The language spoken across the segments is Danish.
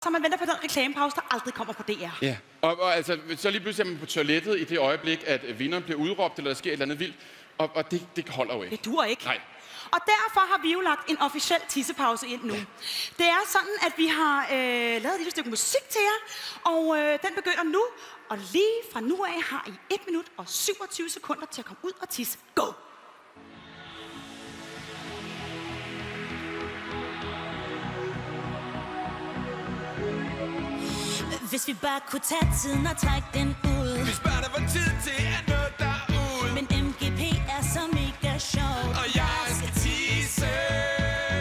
så man venter på den reklamepause, der aldrig kommer på DR. Ja, og altså, så lige pludselig er man på toilettet i det øjeblik, at vinderen bliver udråbt, eller der sker et eller andet vildt, og det holder jo ikke. Det duer ikke. Nej. Og derfor har vi jo lagt en officiel tissepause ind nu. Det er sådan, at vi har lavet et lille stykke musik til jer, og den begynder nu. Og lige fra nu af har I 1 minut og 27 sekunder til at komme ud og tisse. Go! Hvis vi bare kunne tage tiden og trække den ud. Hvis bare der var tid til at nå derud. Men MGP er så mega sjov. Og jeg skal tisse.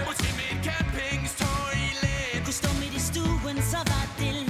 Måske med et campingstoilet. Kunne stå midt i stuen, så var det